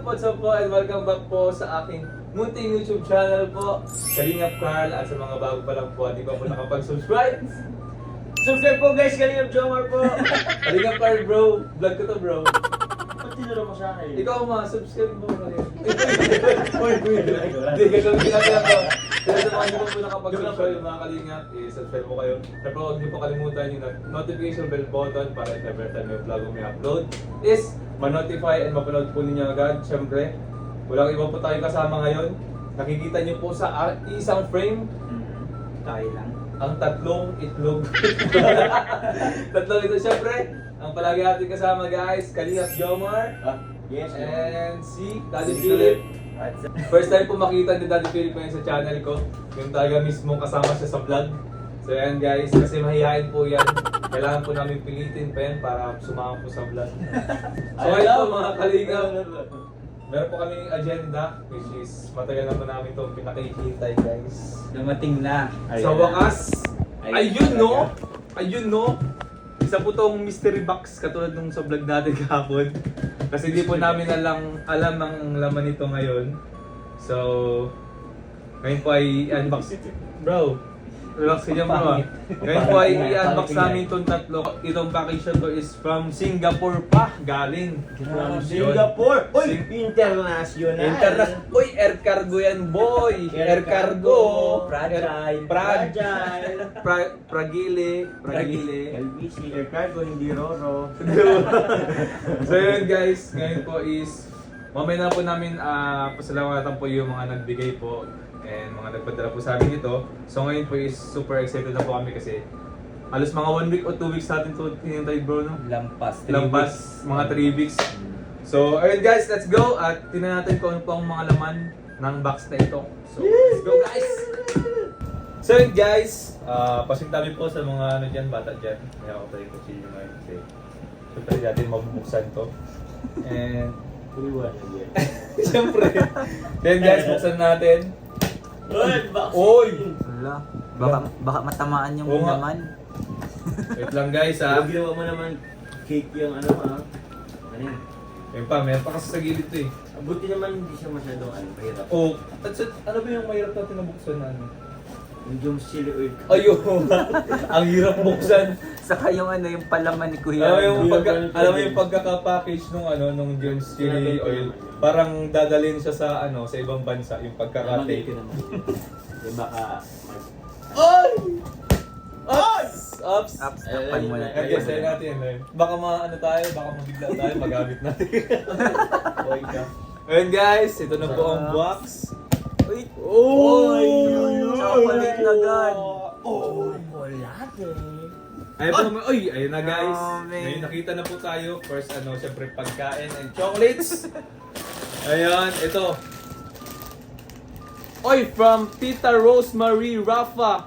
What's up po and welcome back po sa aking munting YouTube channel po, Kalingap Carl. At sa mga bago pa lang po, hindi pa po nakapag-subscribe. Subscribe po guys, Kalingap Jomar po! Kalingap Carl bro, vlog ko to bro. Ba't tinuro mo sa akin? Ikaw subscribe mo ba rin? Hindi, gagawin natin lang po. Kaya sa mga hindi po nakapag-subscribe mga Kalingap, i-subscribe mo kayo. Pero huwag niyo po kalimutan yung notification bell button para every time may vlog o may upload is ma-notify and mapanood po ninyo agad. Siyempre, walang iba po tayong kasama ngayon. Nakikita niyo po sa isang frame Tayo lang. ang tatlong itlog. Tatlong itlog. Siyempre, ang palagi natin kasama guys, Kalingap Jomar Yes, and si Daddy Philip. First time po makita ni Daddy Philip ngayon sa channel ko. Yung talaga mismo kasama siya sa vlog. So yan guys, kasi mahihain po yan. Kailangan po namin pilitin pa yan para sumama po sa vlog. So ayun po mga Kalingap. Meron po kaming agenda, which is matagal na po namin itong pinakikintay guys. Dumating na. Sa wakas, ayun no! Ayun no! Isa po tong mystery box katulad nung sa vlog natin kahapon. Kasi hindi po namin alam ang laman nito ngayon. So, ngayon po ay i-unbox. Bro, relax ka dyan bro. Ngayon po ay i-unbox namin itong tatlo. Itong package na to is from Singapore pa galing. From Yun. Singapore! Uy! International! Uy, air cargo yan boy! Air cargo! Fragile! Fragile! LBC! Air cargo, hindi Roro. So yun guys, ngayon po is mamaya na po namin pasalamatan po yung mga nagbigay po and mga nagpadala po sa amin ito. So ngayon po is super excited na po kami kasi halos mga 1 week o 2 weeks natin to hinintay bro no? Lampas. Lampas, mga 3 weeks. So ayun guys, let's go at tingnan natin kung ano po ang mga laman ng box na ito. So let's go guys! So yun guys, pasintabi po sa mga ano dyan, bata dyan. Kaya ako tayo kutsilyo ngayon kasi siyempre natin mabubuksan to. And Uy, yan. siyempre, then guys, buksan natin. Uy! Box! Oy! Wala. Baka matamaan yung Oo nga. naman. Wait lang guys ha. Pag ginawa mo naman cake yung ano ha? Ano yun? Ayun pa, meron pa kasi sa gilid to eh. Buti naman hindi siya masyadong mahirap. Oh, ano ba yung mahirap natin na buksan na ano? Yung chili oil. Ayun! Ang hirap buksan. Saka yung yung palaman ni Kuya. Alam mo yung pagkaka-package nung Jones Chili Oil, parang dadalhin siya sa sa ibang bansa yung pagkaka-tape. Di baka Oy! Ops! Ups, takpan mo na. Okay, say natin yun. Baka baka mabigla tayo, magamit natin. Oy ka. Ayun guys, ito na po ang box. Uy! Oy! Chocolate na agad. Chocolate. Ayun na guys. Grabe. Ngayon nakita na po tayo. First syempre pagkain and chocolates. Ayan, ito. Oy, from Tita Rosemary Rafa.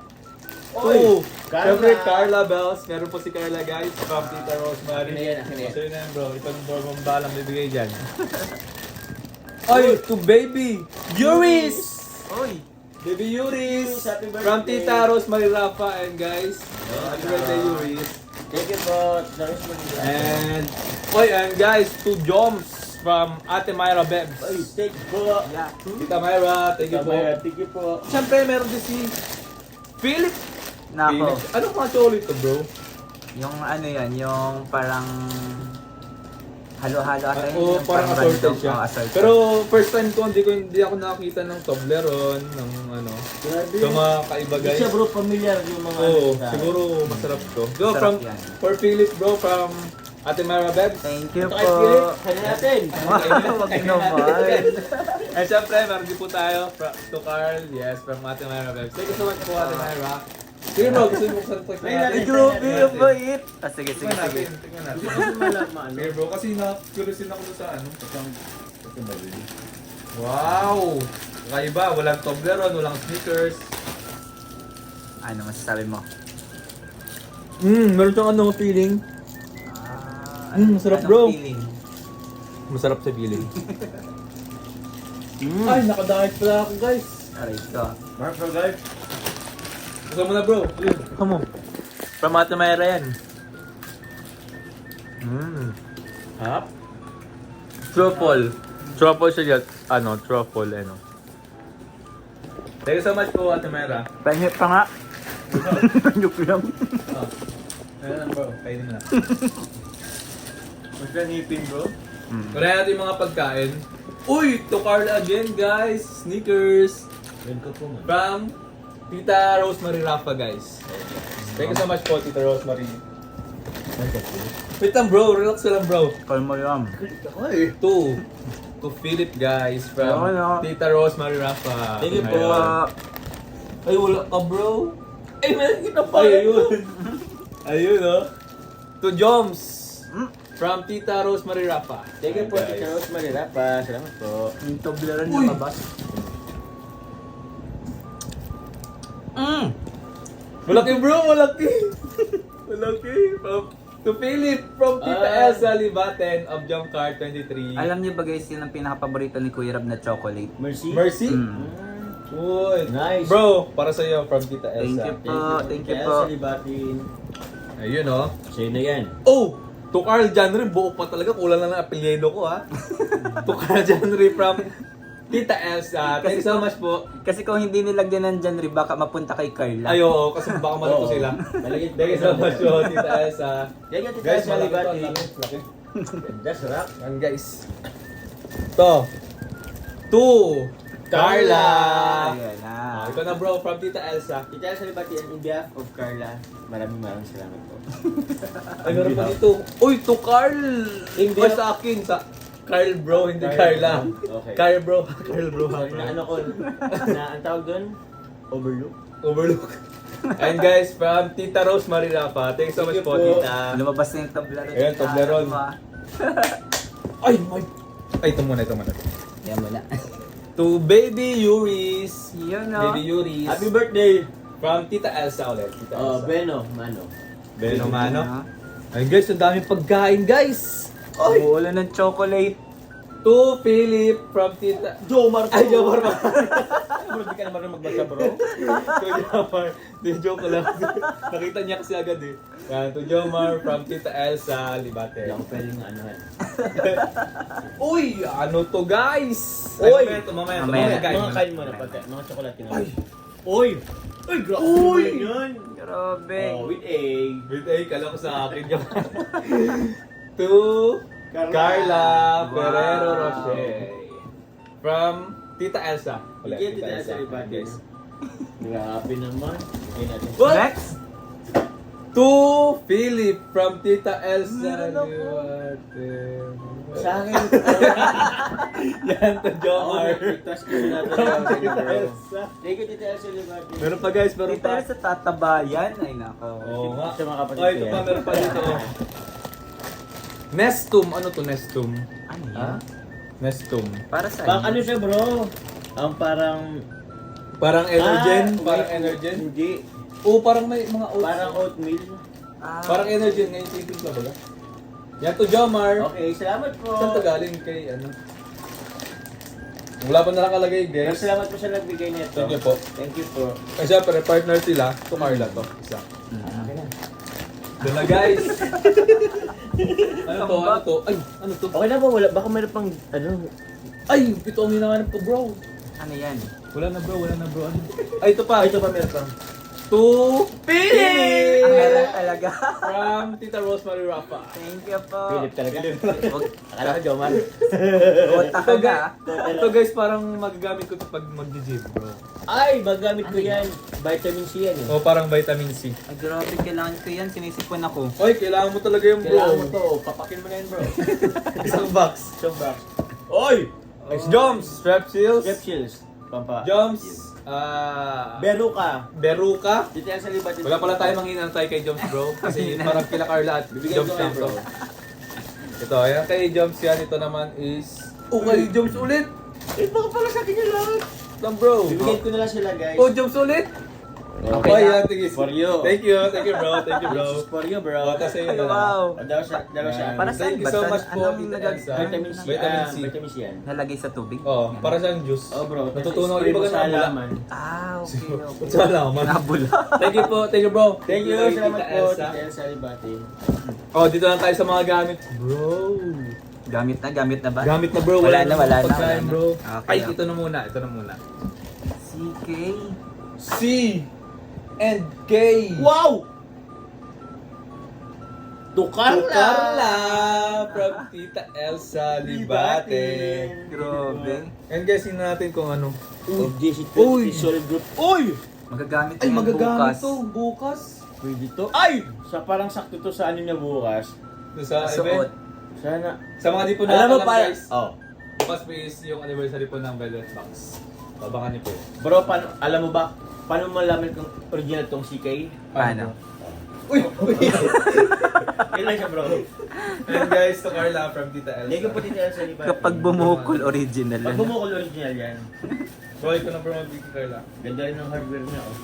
Oy, Carla. Syempre Carla Bells. Meron po si Carla guys from Tita Rosemary. Akin na yan, akin na yan. So yun na yan bro. Itong dormong balang bibigay dyan. Oy, to baby Yuris! Uy! Baby Yuris! Happy birthday. From Tita Rosemary Rafa and guys. Happy birthday Yuris. Thank you po. And guys, to Joms from Ate Myra Bebs. Oy, thank you po. Yeah. Tita Myra, thank you po. Thank you po. Siyempre, meron din si Philip. Nako. Philip. Anong mga chocolate to bro? Yung yan, yung parang halo-halo ata yun. Oo, yung parang assorted random, siya. assorted. Pero first time ko, hindi ako nakakita ng Toblerone, ng Grabe. So mga kaiba Hindi guys. siya bro familiar yung mga Oo, sa- siguro masarap to. So Masarap from, yan. for Philip bro, from Ate Myra Bebs. Thank you Ito po. kay Philip, kaya natin. Wag naman. And syempre, meron din po tayo to Carl, yes, from Ate Myra Bebs. Thank you so much po Ate Myra. Sige bro, gusto mo buksan ito. Ay, grabe yung bait. Sige. Tingnan natin, tingnan natin. Gusto ko malaman. Sige bro, kasi na-curious din ako sa Ito ba yun? Wow! Kakaiba, walang Toblerone, walang Snickers. Ano masasabi mo? Meron siyang feeling. Masarap, Anong bro. feeling? Masarap sa feeling. Ay, nakadahit pala ako guys. Aray ko. Mark for guys. Gusto mo na bro. Come on. From Ate Myra yan. Hap? Truffle. Truffle siya dyan. Truffle, Thank you so much po, Ate Mera. Pahingit pa nga. Joke lang. Oh. Ayan bro, kainin mo na. Mas ganipin bro. Wala natin yung mga pagkain. Uy! To Carl again guys! Sneakers! Yan ko po man. From Tita Rosemary Rafa guys. Thank you so much po, Tita Rosemary. Wait lang bro, relax ka lang bro. Kalma lang. To Philip guys from Ano? Tita Rosemary Rafa. Thank you po. Ay wala ka bro. Ay meron kita pa. Ayun. Ayun oh. To Joms from Tita Rosemary Rafa. Thank you po, Guys. Tita Rosemary Rapa. Salamat po. Yung tobleran Uy! yung labas. Malaki bro, malaki. Malaki. To Philip from Tita Elsa Libaten of Jump Car 23. Alam niyo ba guys, yun ang pinaka-paborito ni Kuya Rab na chocolate? Mercy. Mercy. Mm. Uy. Nice. Bro, para sa iyo from Tita Thank Elsa. you po. Thank you Tita po. Elsa Libatin. Ayun oh. Sa'yo na yan. Oh! To Carl Janry, buo pa talaga. Kulang lang ng apelyido ko ha. To Carl Janry from Tita Elsa. Thank you so much po. Kasi kung hindi nilagyan ng genre, baka mapunta kay Carla. Ay, oo, kasi baka malito Oo. sila. Malagyan Thank you so much po, Tita Elsa. Thank you, Tita Guys, Elsa malaki to. Libatin. Laki. That's rock. Yan guys. To. To. Carla. Ayan na. Ito na bro, from Tita Elsa. Tita Elsa Libatin in behalf of Carla. Maraming salamat po. Ay, meron pa dito. Uy, to Carl! Hindi. Ay, sa akin, sa Carl bro, hindi Carla. Okay. Carl bro, Carl bro. So, na ano ko, ang tawag doon? Overlook. Overlook. And guys, from Tita Rosemary Rafa. Thanks so much Thank you po, po. Tita. Lumabas na yung tobleron. Ayan, tobleron. Ay, my... Ay, ito muna. Yan mo na. To Baby Yuris. Yun no. Baby Yuris. Happy birthday! From Tita Elsa ulit. Tita Oh, Elsa. Beno, Mano. Beno Mano. Ay guys, ang daming pagkain guys. Ay! Umuulan ng chocolate. To Philip from Tita... Jomar Ay, Jomar pa. Bro, di ka naman rin magbasa bro. To Jomar. Di, joke lang. Nakita niya kasi agad eh. Yan, to Jomar from Tita Elsa Libate. Hindi ako pwedeng anuhan. Uy, ano to guys? Uy! Ay, mamaya to. Mamaya. Mga kain mo na pagka, mga chocolate kinawa. Uy! Uy, grabe naman yun! Grabe. Oh, with egg. Wait, ay, kala ko sa akin yun. To Carla. Carla Wow. Ferrero Rocher. From Tita Elsa. Ulit, Sige, Tita Elsa Libatin. guys. Grabe naman. Okay natin. What? Next. To Philip from Tita Elsa. Meron ako. Libaten. Sa akin. Yan, to Jomar. Itas ko na ito. From Tita Elsa. Thank you, Tita Elsa Libatin. Meron pa guys, meron Dito pa. sa tatabayan. Ay nako. Oo nga. Sa mga kapatid Ay, ko ito yan. pa, meron pa dito. Nestum. Ano to, Nestum? Ano Ha? yan? Nestum. Para sa Pang ano siya bro? Ang parang... Parang Energen? Ah, Parang wait, Energen? Hindi. Oo, parang may mga oats. Parang oatmeal. Ah, Parang Energen. Ngayon timpla ba? Yan to, Jomar. Okay, salamat po. Saan to galing kay ano? Wala pa nakalagay Pero guys. salamat po sa nagbigay nito. Thank you po. Thank you po. Kasi syempre, partner sila. To Carla to. Isa. Okay na. Doon na guys. Ano to? Ano to? Ay, ano to? Okay na po, wala. Baka mayroon pang ano. Ay, ito ang hinahanap ko bro. ano yan? Wala na bro. Ano? Ay, ito pa. Ito pa meron pang. To Philip! Ang meron talaga. From Tita Rosemary Rafa. Thank you po. Philip talaga. Huwag Akala ko Jomar. buta ka na. Ito guys, parang magagamit ko ito pag mag-gym bro. Ay, magamit ko yan. Vitamin C yan eh. O parang vitamin C. Ay, grabe, kailangan ko yan. Sinisipon ako. Oy, kailangan mo talaga yung bro. Kailangan mo to. Papakin mo na yan bro. Isang box. So box. Oy! Next Joms! Strepsils. Strepsils. Pampa. Joms. Beruka. Beruka. Dito yan sa libat. Wala pala tayo manghinantay kay Joms bro. Kasi parang kila Carla at Bibigyan Joms ko lang nga, bro. to. Ito, ayan kay Joms yan. Ito naman is... Oh, kay Joms ulit! Eh, baka pala sa akin yung lahat. Lang bro. Bibigyan ko na lang sila guys. Oh, Joms ulit! Okay Okay, na. yan. Tigis. For you. Thank you bro. Thank you bro. This is for you bro. O, tas sa'yo na lang. Wow. O, dalawa siya. Para saan Thank you ba? so Saan- much po, anong Tita nagag- Elsa. Vitamin C. Vitamin C. Vitamin C yan. Nalagay sa tubig? Oh, para siyang juice. Oh bro. Natutunaw Spray yung mo baga sa ng bula. halaman. Ah, okay, okay. Sa halaman. Nabula. Thank you po. Thank you bro. Thank you. Tita Salamat po. Elsa. Tita Elsa Libatin. Oh, dito lang tayo sa mga gamit. Bro. Gamit na ba? Gamit na bro, Wala na, wala na, pagkain, wala na. bro. Okay, Ay, okay. ito na muna. CK. C and K. Wow! Tukar Carla from Tita Elsa Libate. Grabe. And guessing natin kung ano. Uy! Solid group. Uy! Magagamit Ay, yan magagamit bukas. to bukas. Pwede to. Ay! Sa parang sakto to sa ano niya bukas. Ito sa Suot. event. Sana. Sa mga di po Alam mo nakakalam pa. guys. Oh. Bukas po is yung anniversary po ng Velvet Box. Babangan niyo po yun. Bro, alam mo ba, paano mo malaman kung original tong CK? Paano? Uy! Kailan siya bro? And guys, to Carla from Tita Elsa. Hindi ko po dito sa liba. Kapag bumukol, original Pag yan. bumukol original yan. Bro, ito na promote kay Carla. Ganda rin ng hardware niya oh.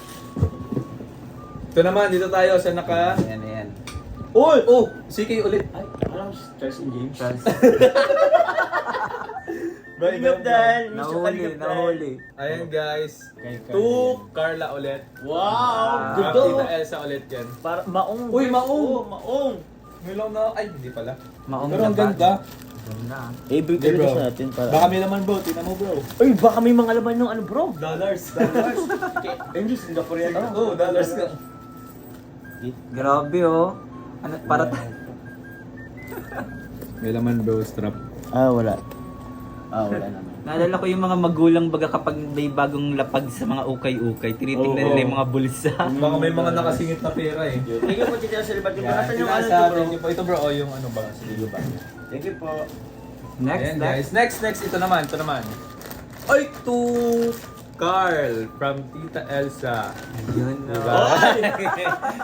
Ito naman, dito tayo sa naka... Yan. Uy! Oh! CK ulit. Ay, alam mo, Charles and James. Charles. Bro, ikaw Dan. Nahuli. Ayan guys. Kay Carla. To Carla ulit. Wow! From Gusto! Tita Elsa ulit yan. Para maong. Uy, maong! Oo, maong! May lang na... Ay, hindi pala. Maong Pero ang na ba? ganda. Ganda. Eh, big Hey, bro. natin para. Baka may naman bro, tingnan mo bro. Uy, baka may mga laman ng ano bro? Dollars. Hindi, Singapore yan. Oo, dollars ka. Grabe oh. Ano, para May laman bro, strap. Ah, wala. Wala naman. Naalala ko yung mga magulang baga kapag may bagong lapag sa mga ukay-ukay, tinitingnan Oo. nila yung mga bulsa. Baka may mga nakasingit na pera eh. Thank you po, Tita Elsa Libat. Yung Yan, nasa yung ano sa to, bro. thank you po. Ito bro, oh, yung ano ba? Sige ba? Thank you po. Next, Ayan next. guys. Next. Ito naman. Ay, to Carl from Tita Elsa. Yun Diba? oh.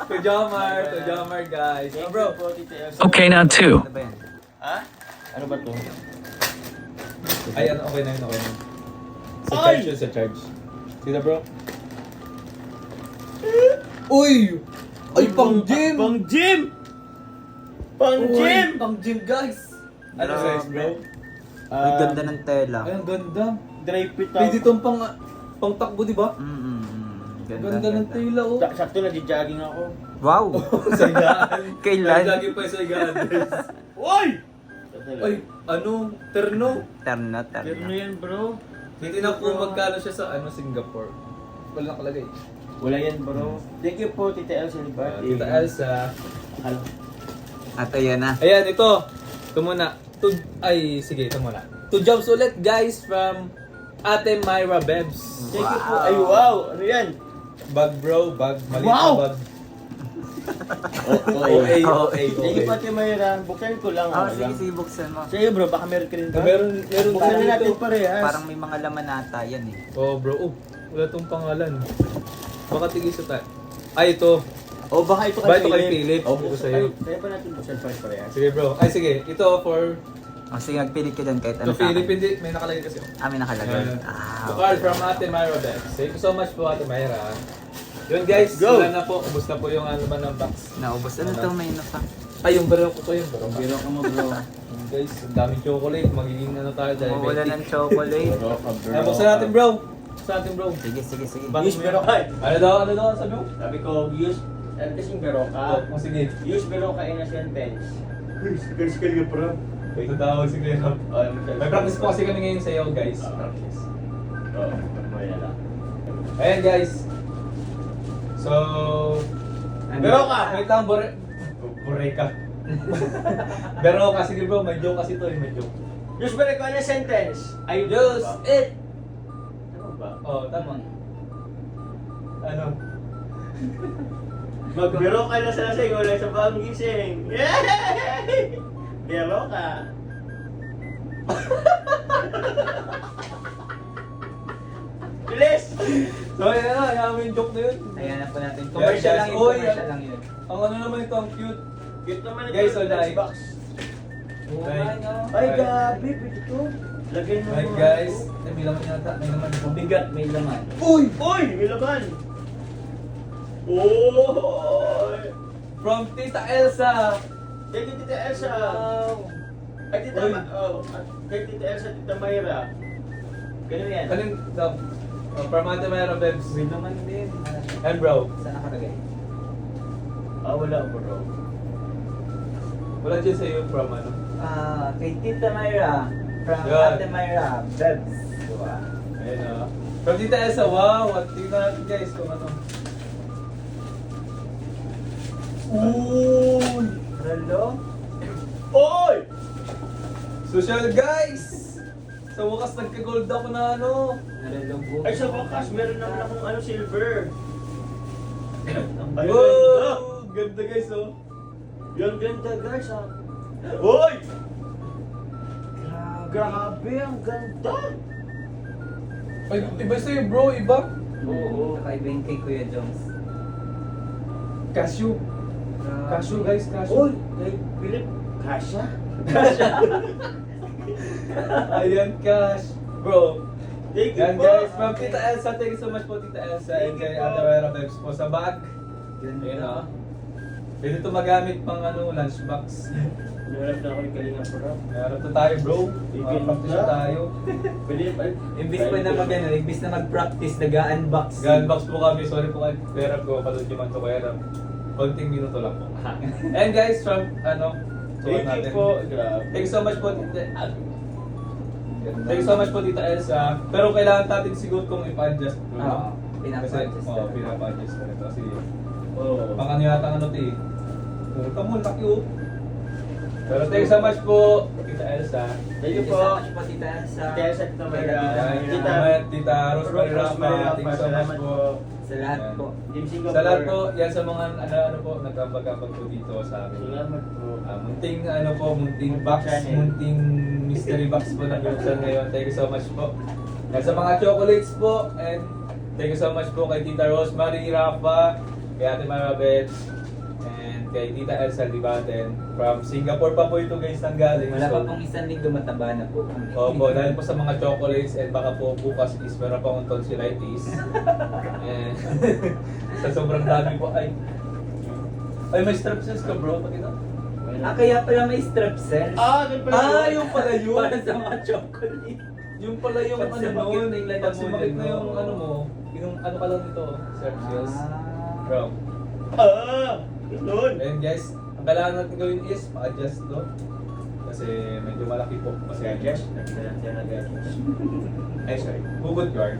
to Jomar guys. Thank Oh, bro. you po, Tita Elsa. Okay, now two. Ano ba yan? Ha? Ano ba to? Ay, ano, okay na yun, okay na yun. Sa Ay! charge yun, sa charge. Sino bro? Uy! Ay, pang gym! Pang gym! Pang Uy, gym! Pang gym guys! Ano Grabe. size bro? Ang ganda ng tela. Ay, ang ganda. Dry fit Pwede itong pang takbo, di ba? Ganda, Ganda ng tela, oh. Sakto nag-jogging ako. Wow! Saygaan. Kailan? Lagi pa yung saygaan. Oy! Ay, ano? Terno? Terno. Pero ano yan bro? Titignan ko magkano siya sa Singapore. Wala nakalagay. Wala yan bro. Thank you po, Tita Elsa Libat. Tita Elsa. Hello. At ayan na. Ayan, ito. Ito muna. Sige, ito muna. 2 jobs ulit, guys, from Ate Myra Bebs. Thank you po. Wow. Ay wow! Ano yan? Bag bro, bag. Maliit Wow! na bag. Okay. Okay. Thank you po, Ate Mayra. Buksan ko lang. Oh, ano sige, lang. sige, buksan mo. Sa'yo bro, baka meron ka rin ba? Meron Buksan na dito. natin parehas. Parang may mga laman nata yan eh. Oh, bro. Oh, wala tong pangalan. Baka tigis sa tayo. Ay, ito. O baka ito Ba, ito kay Philip. O, Ito buksan sa'yo. Kaya pa natin buksan parehas. Sige, bro. Ay, sige. Ito for... Oh, sige, magpilit ka dyan kahit To ano sa Philip, akin. hindi. May nakalagay kasi. May nakalagay. Ayan. To Okay. Carl from Ate Myra Bebs. Thank you so much po, Ate Myra. Yun, guys. Go! Wala na po. Ubus na po yung ano ba ng box. Naubos. Ano to? May ano pa? Ay, yung baril ko to yun. Bro. Biro ka mo bro. Guys, ang daming chocolate. Magiging ano tayo, Mawala diabetic. ng chocolate. Bro ka bro. Ay, buksan natin, bro. Buksan natin, bro. Sige, sige, sige. Use biro ka. Ano daw? Sabi mo? Sabi ko, use, kasing biro ka. Oh, sige. Use biro ka in a sentence. Sigal ka bro. Ito daw, sige. May practice po kasi kami ngayon sa iyo, guys. Practice. Oo, mamaya lang. Ayan, guys. So... Biro ka! Wait lang, Boreka. Biro ka, sige bro. May joke kasi to, may joke. Use biro ka in a sentence. Ayun Use ba? it! Ano ba? Oh, tama. Ano? Magbiro ka na sa lasing, wala sa bagong gising. Yay! Biro ka. Bilis! So, ayan na. Ayan yung joke na yun. Ayan na po natin. Yes, Commercial yes. lang yun. Oy, Commercial lang yun. Ang ano naman ito, ang cute. Cute naman ito. Guys, wala eh. Box. Oh Ay. my God. Ay, gabi, pwede to. Lagay mo. Right, guys. Ay, may laman yata. May laman. Mabigat, may laman. Uy! Uy, may laman. Oy! From Tita Elsa. Kay Tita Elsa. Wow. Ay, Tita Uy. Kay Tita Elsa, Tita Mayra. Ganun yan. Kaling, from Ate Myra Bebs. May laman din. And bro. Saan nakalagay? Wala bro. Wala dyan sa iyo from ano? Kay Tita Myra. From Yun. Ate Myra. Bebs. Diba? Ayun o. From Tita Elsa, wow! At tingnan natin guys kung ano. Uy! Hello? Oy! Social guys! Sa wakas nagka-gold ako na ano. Hello po. Ay, sa wakas, meron naman akong ano, silver. Ay, Wow! Ganda guys oh. Yung ganda guys, ha? Oy! Grabe. Grabe, ang ganda! Ay, iba sa'yo bro, iba. Oo. Kakaiba yung kay Kuya Jones. Cashew. Grabe. Cashew guys, cashew. Uy! Kay Philip, kasha? Ayan, cash. Bro, Thank you yan po. guys, from Tita Elsa, thank you so much po Tita Elsa. And Thank you kay po. Ate Myra Bebs po sa bag. Ganda. Ayun o. Pwede ito magamit pang ano, lunchbox. Meron na ako yung kalinga po. Meron to tayo bro. Bigyan Practice na. tayo. Pwede pa. Imbis pa na imbis na mag-practice, nag-unbox. Gunbox po kami, sorry po kay pera ko, palod yung man to kaya konting minuto lang po. And guys, from ano, sukat Thank you natin. po. Grabe. Thank you so much po Tita Thank you so much po Tita Elsa. Pero kailangan natin siguro kung ipa-adjust bro. Oo, Kasi, pinapa-adjust oo, talaga. pinapa-adjust na ito. Kasi, Oo. pang ano yata ang ano ito eh. Puta mo, laki oh. Pero thank you so much po, Tita Elsa. Thank you so po. much po, Tita Elsa. Kaya sa Tita Myra. Tita, Tita Rosemary Rafa, thank you so much po. Sa lahat po. Team Singapore. Sa lahat po, yan sa mga ano po, nagkambag-ambag po dito sa amin. Salamat po. Munting ano po, munting box, munting mystery box po na binuksan ngayon. Thank you so much po. Yan sa mga chocolates po, and thank you so much po kay Tita Rosemary Rafa, kay Ate Myra Bebs, and kay Tita Elsa Libaten. From Singapore pa po ito guys nang galing. Wala pa So, pong isang linggo mataba na po kami. opo, dahil po sa mga chocolates and baka po bukas is meron pa akong tonsillitis. And sa sobrang dami po, ay may strepsils ka bro, pag ito? Kaya pala may strep cells. Ganun pala yun. Yung pala yun! Para sa mga chocolate. Yung pala yung Pag ano sumakit nun, na yung pag lalamunan sumakit na mo. yung ano mo, yung ano ka lang nito, strepsils. Bro. Ganun. And guys, ang kailangan natin gawin is pa-adjust to. Kasi medyo malaki po. Kasi Gadgets. Nakita natin na gadgets. ay sorry, bubot guard.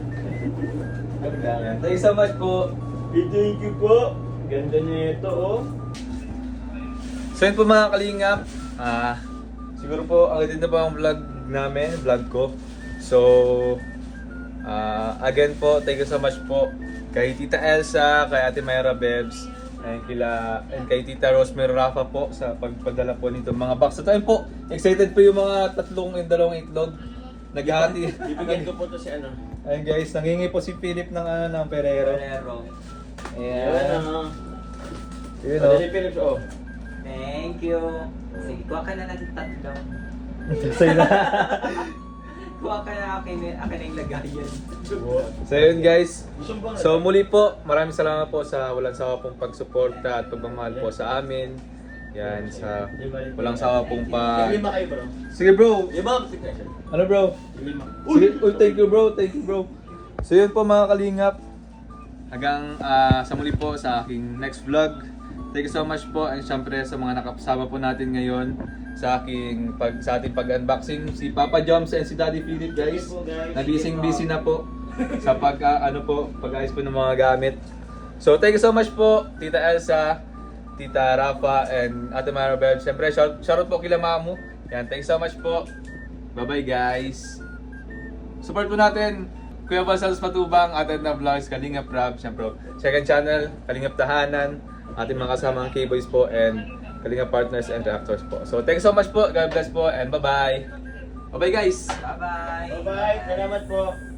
Ganda. Ayan. Thank you so much po. Thank you po. Ganda niya ito, oh. So yun po mga kalingap, siguro po ang ganda po ang vlog namin, vlog ko. So, again po, thank you so much po kay Tita Elsa, kay Ate Myra Bebs, and kay Tita Rosemary Rafa po sa pagpadala po nito mga box. So tayo po, excited po yung mga tatlong yung dalawang itlog. Naghahati. Bibigyan ko po to si ano. Ayun guys, nangingi po si Philip ng ng Ferrero. Ferrero. Ayan, Ayan. Yun, Yun o. Philips, oh. Thank you. Sige, kuha ka na ng tatlo. Sa'yo na. Kuha ka na akin na yung lagayan. So yun guys, Gusto mo ba? so muli po, maraming salamat po sa walang sawa pong pagsuporta at pagmamahal po sa amin. Yan, sa walang sawa pong Lima kayo, bro. Sige bro! Lima. Ano bro? Lima. Sige, uy, thank you bro, thank you bro. So yun po mga kalingap, hanggang sa muli po sa aking next vlog. Thank you so much po, and syempre sa mga nakasama po natin ngayon sa ating pag-unboxing, si Papa Joms and si Daddy Philip guys. Sige po, guys. Nabising-busy na po sa pag-ayos po ng mga gamit. So thank you so much po, Tita Elsa, Tita Rafa, and Ate Myra Bell. Syempre, shoutout po kila Mamu. Yan, thank you so much po. Bye-bye guys. Support po natin Kuya Basals Patubang, atin na vlogs, Kalingap Rab, syempre second channel, Kalingap Tahanan, ating mga kasamang K-Boys po, and Kalingap Partners and Reactors po. So thank you so much po, God bless po, and bye-bye. Bye-bye guys! Bye-bye. Bye-bye. Salamat po.